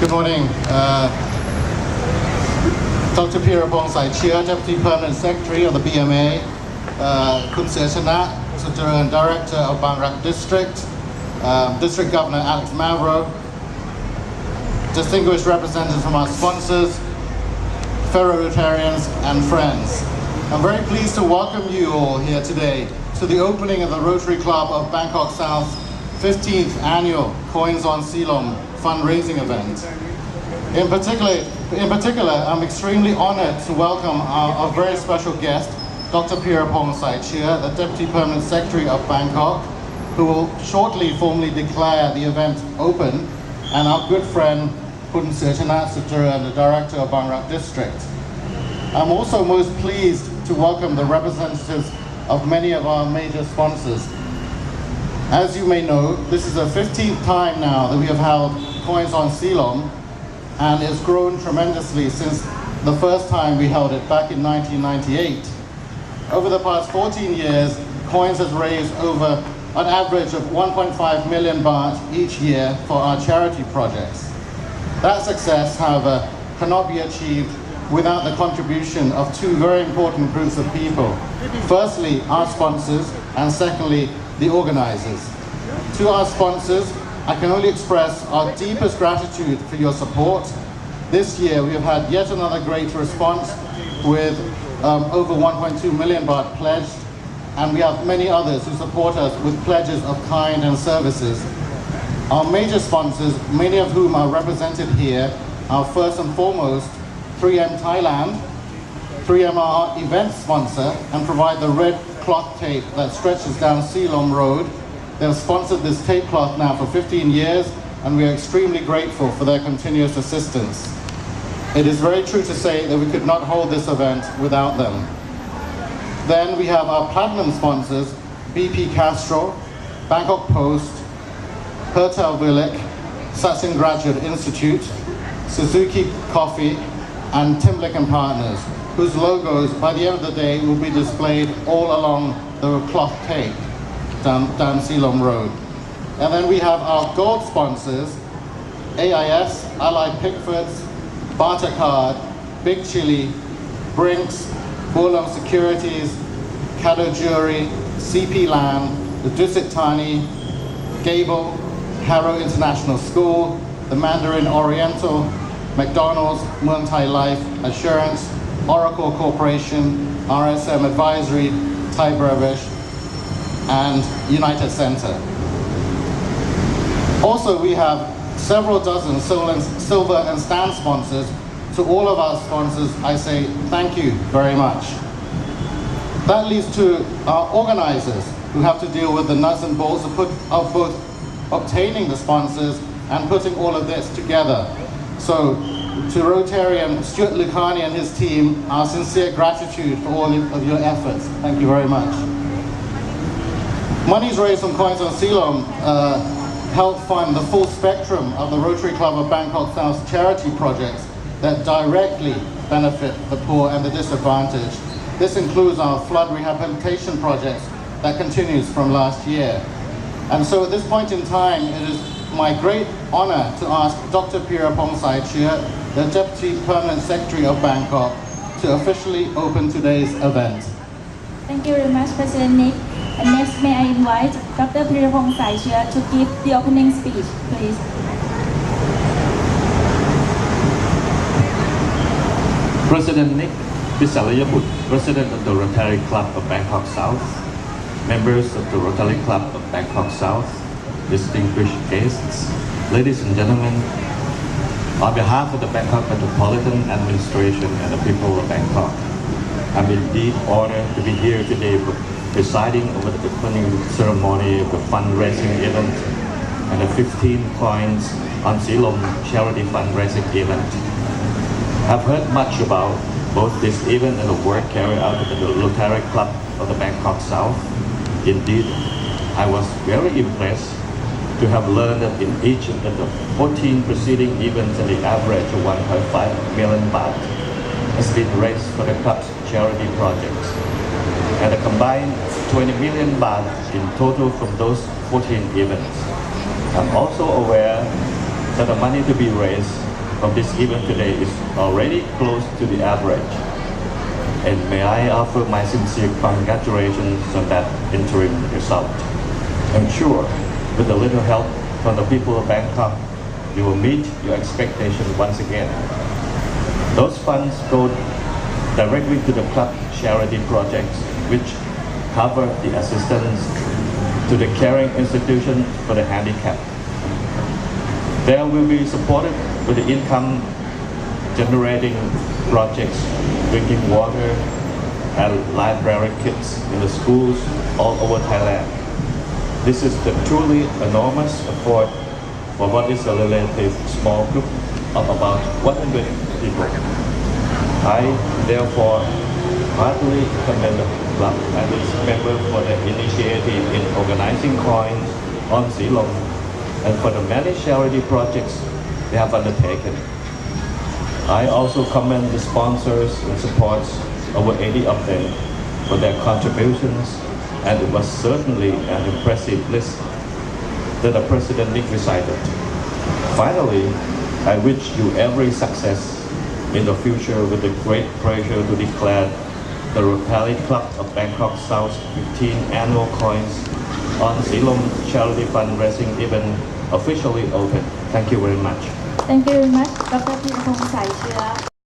Good morning. Dr. Pirapong Saichia, Deputy Permanent Secretary of the BMA, Kun Sechana, Director of Bangkok District, District Governor Alex Mavro, distinguished representatives from our sponsors, fellow Rotarians and friends. I'm very pleased to welcome you all here today to the opening of the Rotary Club of Bangkok South's 15th annual Coins on Silom fundraising event. In particular, I'm extremely honored to welcome our very special guest, Dr. Pirapong Saichia, the Deputy Permanent Secretary of Bangkok, who will shortly formally declare the event open, and our good friend, Kun Sechana, the Director of Bangkok District. I'm also most pleased to welcome the representatives of many of our major sponsors. As you may know, this is the 15th time now that we have held Coins on Silom, and it's grown tremendously since the first time we held it back in 1998. Over the past 14 years, Coins has raised over an average of 1.5 million baht each year for our charity projects. That success, however, cannot be achieved without the contribution of two very important groups of people. Firstly, our sponsors, and secondly, the organizers. To our sponsors, I can only express our deepest gratitude for your support. This year, we have had yet another great response with over 1.2 million baht pledged, and we have many others who support us with pledges of kind and services. Our major sponsors, many of whom are represented here, are first and foremost 3M Thailand. 3M are our event sponsor and provide the red cloth tape that stretches down Silom Road. They've sponsored this tape cloth now for 15 years, and we are extremely grateful for their continuous assistance. It is very true to say that we could not hold this event without them. Then we have our platinum sponsors, BP Castro, Bangkok Post, Hertel Village, Satsin Graduate Institute, Suzuki Coffee, and Timlick & Partners, whose logos, by the end of the day, will be displayed all along the cloth tape down Silom Road. And then we have our gold sponsors, AIS, Allied Pickfords, Bartercard, Big Chili, Brinks, Bulam Securities, Caddo Jewelry, CP Land, the Dusit Thani, Gable, Harrow International School, the Mandarin Oriental, McDonald's, Muang Thai Life, Assurance, Oracle Corporation, RSM Advisory, Thai Brevish, and United Center. Also, we have several dozen silver and stand sponsors. To all of our sponsors, I say thank you very much. That leads to our organizers, who have to deal with the nuts and bolts of both obtaining the sponsors and putting all of this together. So, to Rotarian Stuart Lucani and his team, our sincere gratitude for all of your efforts. Thank you very much. Monies raised from Coins on Silom help fund the full spectrum of the Rotary Club of Bangkok South's charity projects that directly benefit the poor and the disadvantaged. This includes our flood rehabilitation projects that continues from last year. And so at this point in time, it is my great honor to ask Dr. Pirapong Saichia, the Deputy Permanent Secretary of Bangkok, to officially open today's event. Thank you very much, President Nick. And next, may I invite Dr. Pirapong Saichia to give the opening speech, please. President Nick Pisalyaput, President of the Rotary Club of Bangkok South, members of the Rotary Club of Bangkok South, distinguished guests, ladies and gentlemen, on behalf of the Bangkok Metropolitan Administration and the people of Bangkok, I'm indeed honored to be here today presiding over the opening ceremony of the fundraising event and the 15 Coins on Silom charity fundraising event. I've heard much about both this event and the work carried out at the Rotary Club of the Bangkok South. Indeed, I was very impressed to have learned that in each of the 14 preceding events, the average of 1.5 million baht has been raised for the club's charity projects, and a combined 20 million baht in total from those 14 events. I'm also aware that the money to be raised from this event today is already close to the average. And may I offer my sincere congratulations on that interim result. I'm sure with a little help from the people of Bangkok, you will meet your expectation once again. Those funds go directly to the club charity projects, which cover the assistance to the caring institution for the handicapped. They will be supported with the income generating projects, drinking water and library kits in the schools all over Thailand. This is the truly enormous effort for what is a relatively small group of about 100 people. I therefore heartily commend the club and its members for the initiative in organizing coins on Silom and for the many charity projects they have undertaken. I also commend the sponsors and supports, over 80 of them, for their contributions, and it was certainly an impressive list that the President Nick recited. Finally, I wish you every success in the future with the great pleasure to declare the Rotary Club of Bangkok South 15 annual coins on Silom charity fundraising event officially open. Thank you very much. Thank you very much ดร พีรพงษ์ สายเชื้อ